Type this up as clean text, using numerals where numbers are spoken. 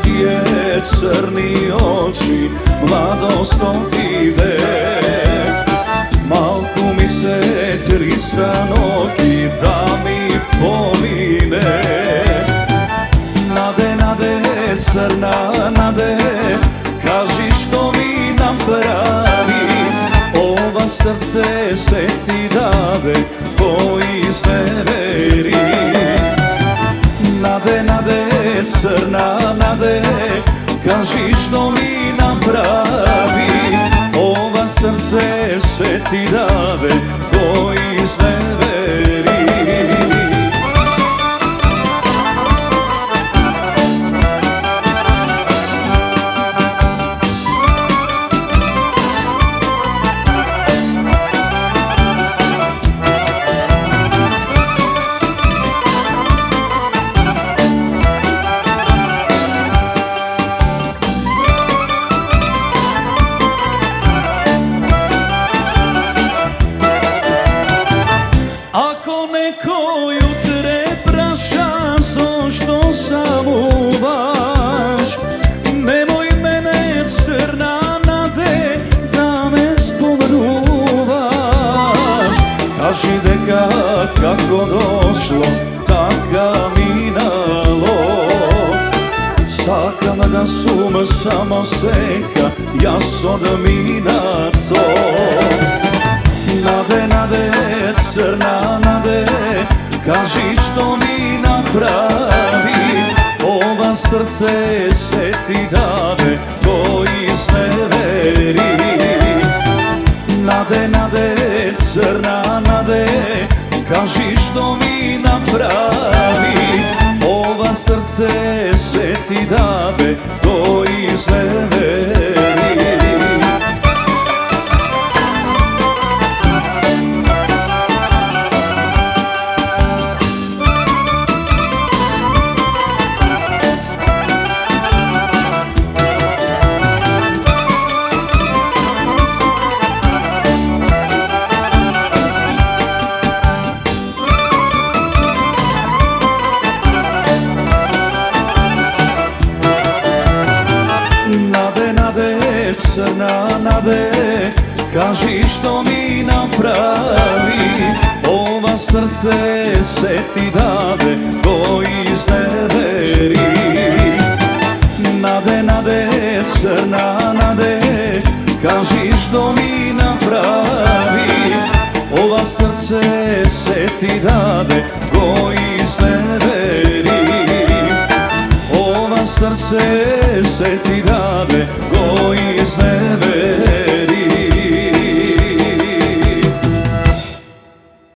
tije crni oči, mladost otiде. Malku mi se tristanoki da mi pomine. Nade, nade, crna nade, kaži što mi napravi. Ova srce se ti dade, ko izneveri. Nade, nade, crna nade, kaži što mi napravi. Ova srce se ti dade, ko izneveri. Ako neko jutre praša zašto sam uvaš, nemoj mene crna nade da me spomenuvaš. Kaži deka kako došlo, taka minalo. Sakam da sum samo seka, ja od mina to. Nade, nade, crna nade, kaži što mi napravi. Ova srce se ti dade, ko izneveri. Nade, nade, crna nade, kaži što mi napravi. Ova srce se ti dade, ko izneveri. Nade, nade, crna nade, kaži što mi napravi. Ova srce se ti dade, ko izneveri. Nade, nade, crna nade, kaži što mi napravi. Ova srce se ti dade, ko izneveri. Ova srce se ti dade, ko izneveri.